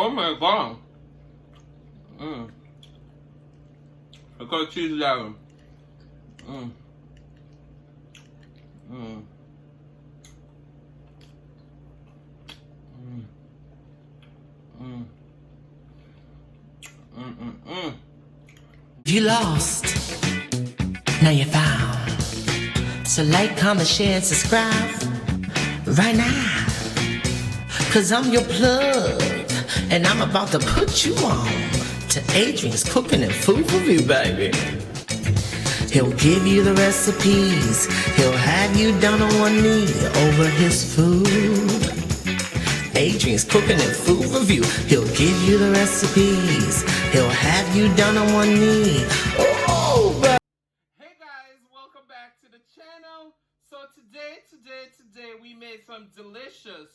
Oh my god. Look how cheesy that one. You lost, now you're found. So like, comment, share, and subscribe right now. Cause I'm your plug, and I'm about to put you on to Adrian's Cooking and Food Review, baby. He'll give you the recipes, he'll have you down on one knee over his food. Adrian's Cooking and Food Review, he'll give you the recipes, he'll have you down on one knee. Oh, baby. Hey guys, welcome back to the channel. So today we made some delicious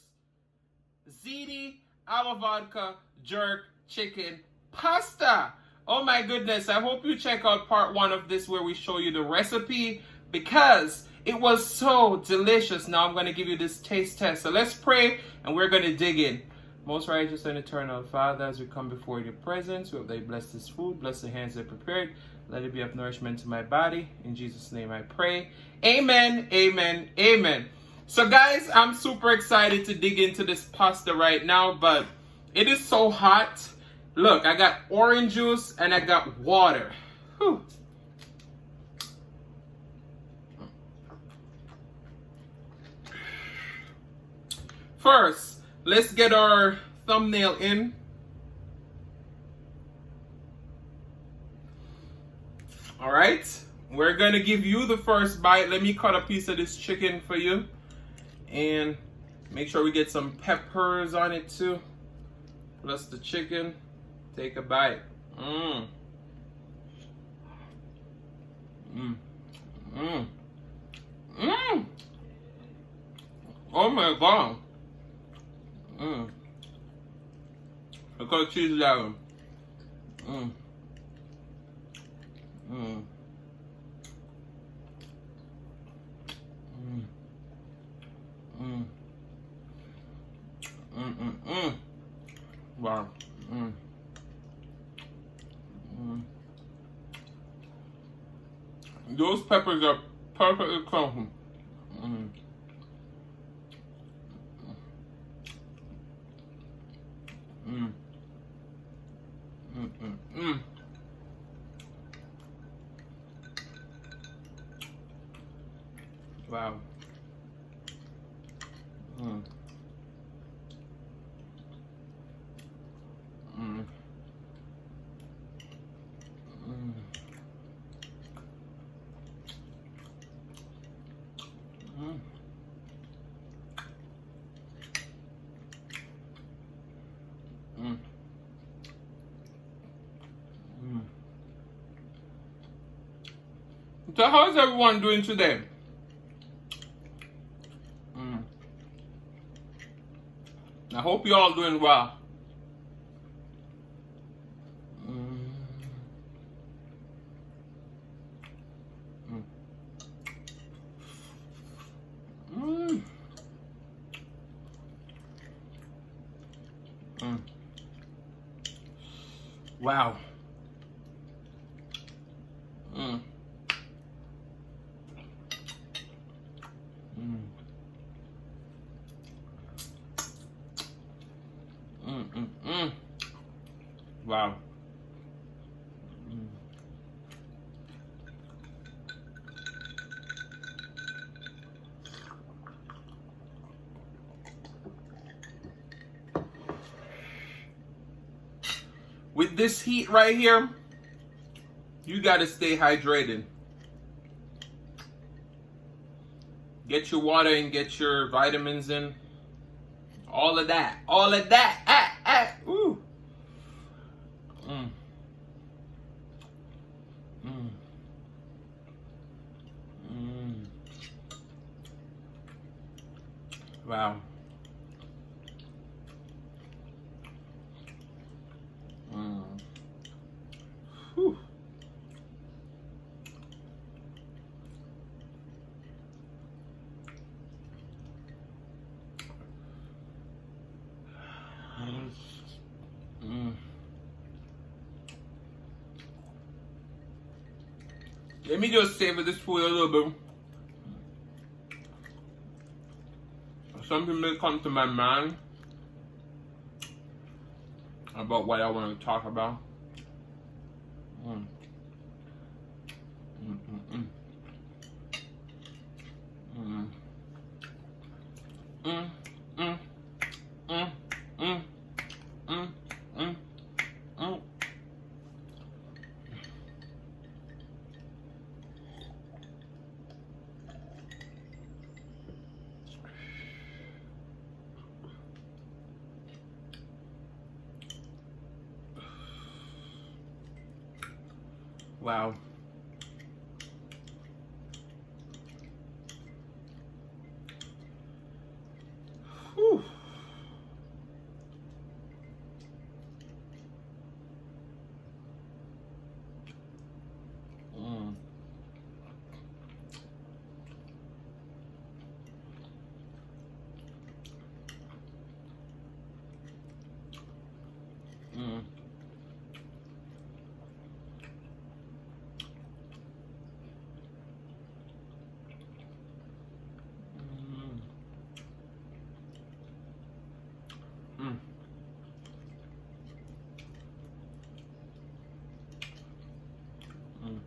ziti alla vodka jerk chicken pasta. Oh my goodness, I hope you check out part 1 of this where we show you the recipe because it was so delicious. Now I'm going to give you this taste test. So let's pray and we're going to dig in. Most righteous and eternal Father, as we come before your presence, we hope that you bless this food, bless the hands that prepared. Let it be of nourishment to my body. In Jesus' name I pray. Amen, amen, amen. So guys, I'm super excited to dig into this pasta right now, but it is so hot. Look, I got orange juice and I got water. Whew. First, let's get our thumbnail in. All right, we're gonna give you the first bite. Let me cut a piece of this chicken for you. And make sure we get some peppers on it too. Plus the chicken. Take a bite. Oh my god. Look how cheesy that one. Wow. Those peppers are perfectly crunchy. Wow. So how's everyone doing today? I hope you're all doing well. Wow. Wow. With this heat right here, you gotta stay hydrated. Get your water and get your vitamins in. All of that. All of that. Ooh. Wow. Whew. Let me just savor this food a little bit. Something may come to my mind about what I want to talk about. Mm. Mm, mm, mm. Mm. Mm, mm, mm, mm, mm, mm, mm. Wow. Whew. Mm. Mm. Mm. Mm.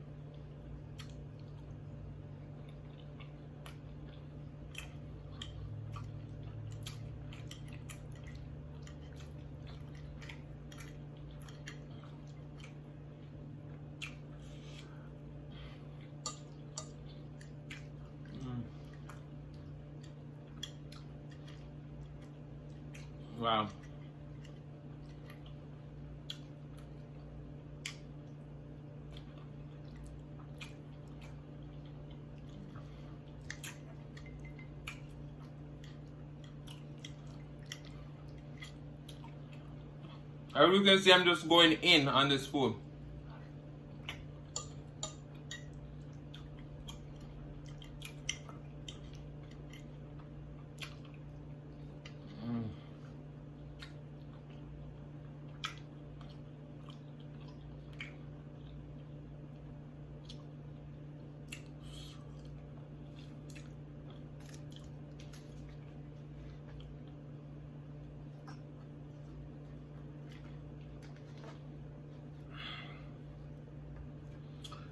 Mm. Wow. As you can see, I'm just going in on this food. Mm.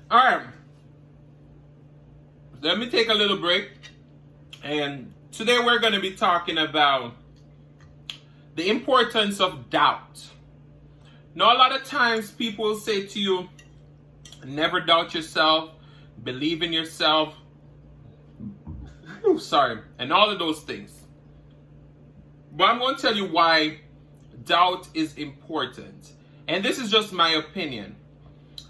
All right, let me take a little break, and today we're going to be talking about the importance of doubt. Now, a lot of times people say to you, never doubt yourself, believe in yourself, and all of those things. But I'm going to tell you why doubt is important. And this is just my opinion.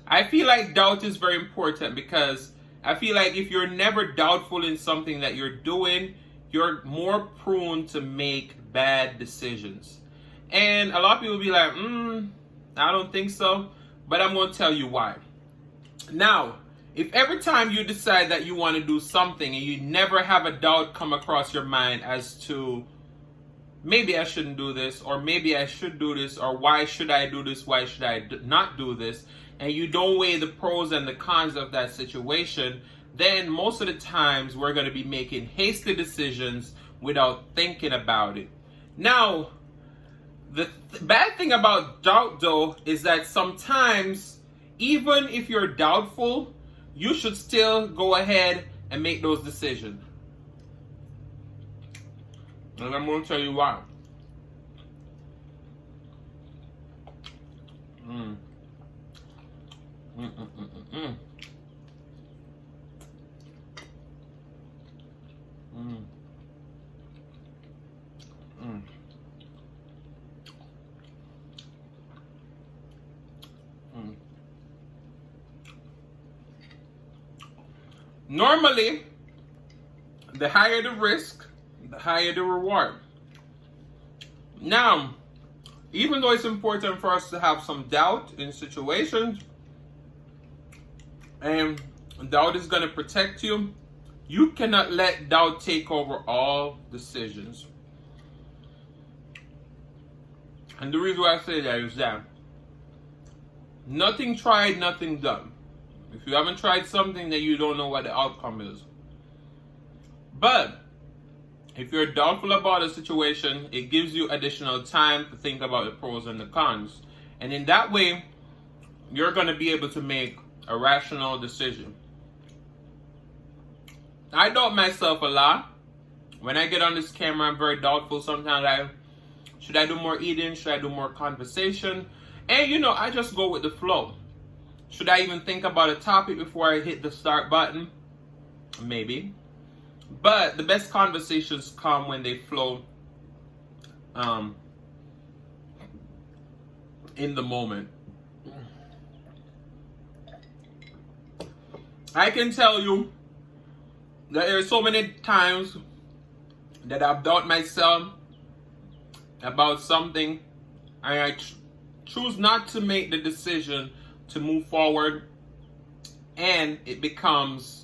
I feel like doubt is very important because I feel like if you're never doubtful in something that you're doing, you're more prone to make bad decisions. And a lot of people be like, I don't think so. But I'm going to tell you why. Now, if every time you decide that you want to do something and you never have a doubt come across your mind as to maybe I shouldn't do this, or maybe I should do this, or why should I do this, why should I not do this, and you don't weigh the pros and the cons of that situation, then most of the times we're going to be making hasty decisions without thinking about it. Now, the bad thing about doubt, though, is that sometimes, even if you're doubtful, you should still go ahead and make those decisions. And I'm going to tell you why. Mm. Mm, mm, mm, mm, mm. Mm. Mm. Mm. Normally, the higher the risk, the higher the reward. Now, even though it's important for us to have some doubt in situations, and doubt is going to protect you, you cannot let doubt take over all decisions. And the reason why I say that is that nothing tried, nothing done. If you haven't tried something, then you don't know what the outcome is. But if you're doubtful about a situation, it gives you additional time to think about the pros and the cons. And in that way, you're going to be able to make a rational decision. I doubt myself a lot. When I get on this camera, I'm very doubtful. Sometimes should I do more eating? Should I do more conversation? And you know, I just go with the flow. Should I even think about a topic before I hit the start button? Maybe. But the best conversations come when they flow in the moment. I can tell you that there are so many times that I've doubted myself about something, and I choose not to make the decision to move forward, and it becomes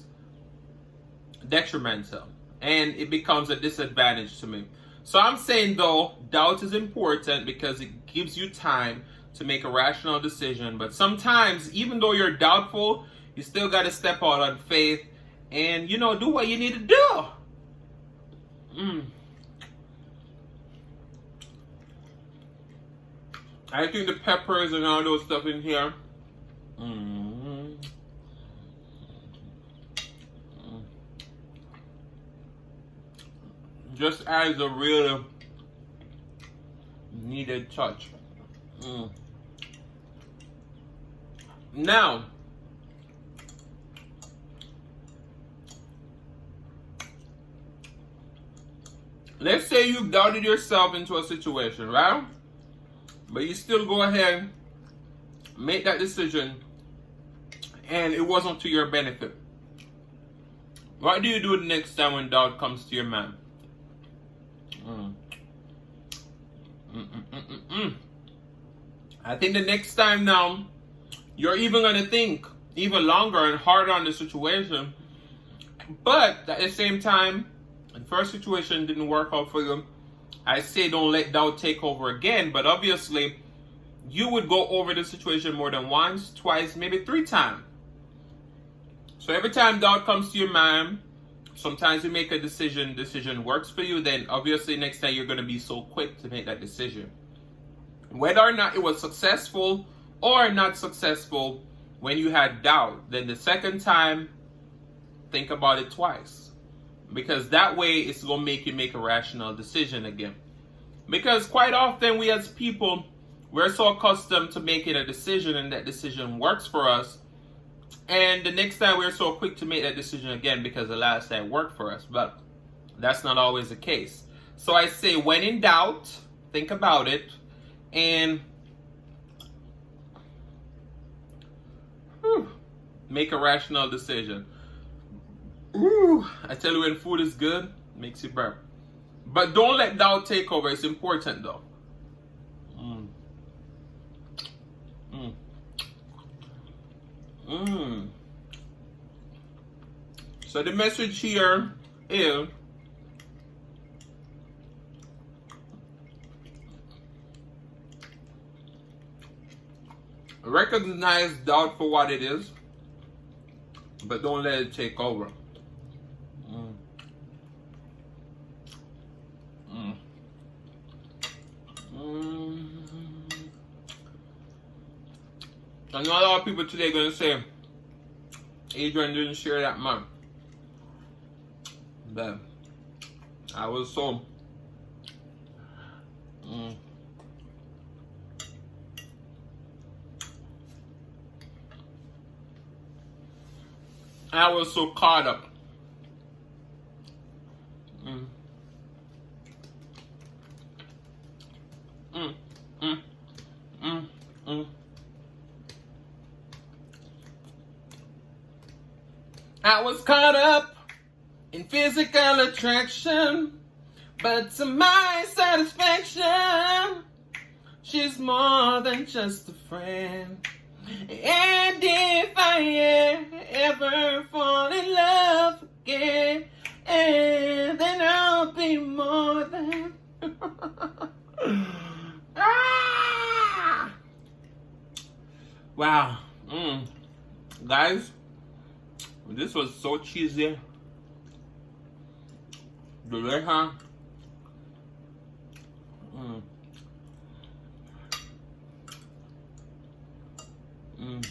detrimental and it becomes a disadvantage to me. So I'm saying, though, doubt is important because it gives you time to make a rational decision. But sometimes, even though you're doubtful, you still got to step out on faith and, you know, do what you need to do. I think the peppers and all those stuff in here. Just adds a real needed touch. Now, let's say you've doubted yourself into a situation, right? But you still go ahead, make that decision, and it wasn't to your benefit. What do you do the next time when doubt comes to your mind? I think the next time now, you're even going to think even longer and harder on the situation. But at the same time, the first situation didn't work out for you. I say don't let doubt take over again, but obviously you would go over the situation more than once, twice, maybe 3 times. So every time doubt comes to your mind, sometimes you make a decision works for you, then obviously next time you're going to be so quick to make that decision. Whether or not it was successful or not successful when you had doubt, then the second time, think about it twice. Because that way it's going to make you make a rational decision again. Because quite often we as people, we're so accustomed to making a decision and that decision works for us. And the next time we're so quick to make that decision again because the last time worked for us. But that's not always the case. So I say when in doubt, think about it and make a rational decision. I tell you, when food is good, it makes you burp. But don't let doubt take over. It's important though. So the message here is recognize doubt for what it is, but don't let it take over. I know a lot of people today are going to say, Adrian didn't share that much. But I was so... I was so caught up. I was caught up in physical attraction, but to my satisfaction, she's more than just a friend. And if I ever fall in love again, then I'll be more than... Wow. Guys, this was so cheesy. Delicious. Mm. Mm.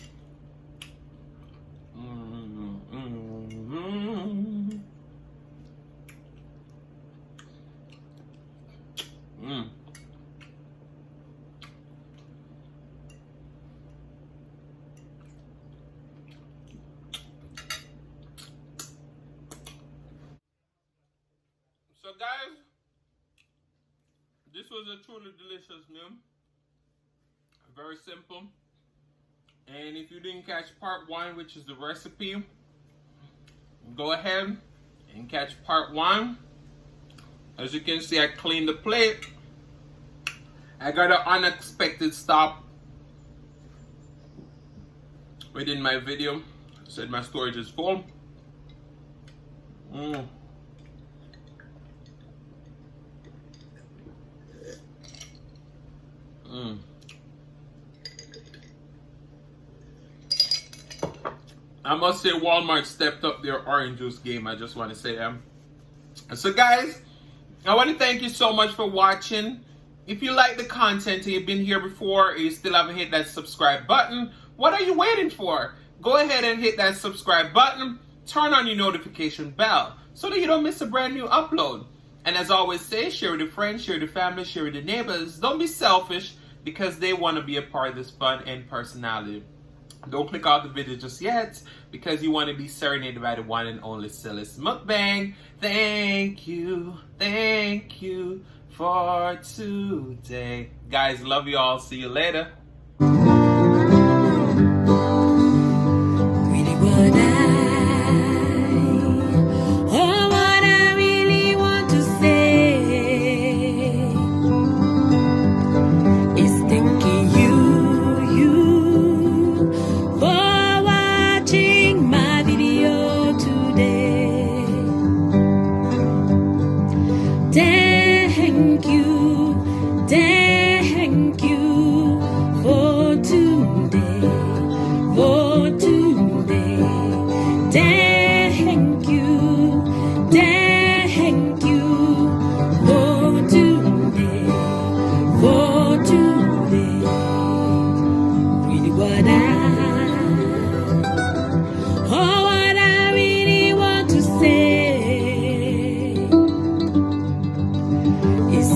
So guys, this was a truly delicious meal. Very simple. And if you didn't catch part 1, which is the recipe, go ahead and catch part 1. As you can see, I cleaned the plate. I got an unexpected stop within my video. Said my storage is full. I must say Walmart stepped up their orange juice game. I just want to say that. So guys, I want to thank you so much for watching. If you like the content and you've been here before and you still haven't hit that subscribe button, what are you waiting for? Go ahead and hit that subscribe button. Turn on your notification bell so that you don't miss a brand new upload. And as I always say, share with your friends, share with your family, share with your neighbors. Don't be selfish because they want to be a part of this fun and personality. Don't click off the video just yet because you want to be serenaded by the one and only Silas Mukbang. Thank you for today. Guys, love you all. See you later.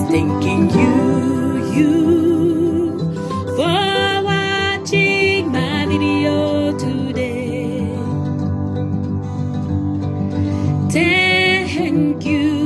Thanking you for watching my video today. Thank you.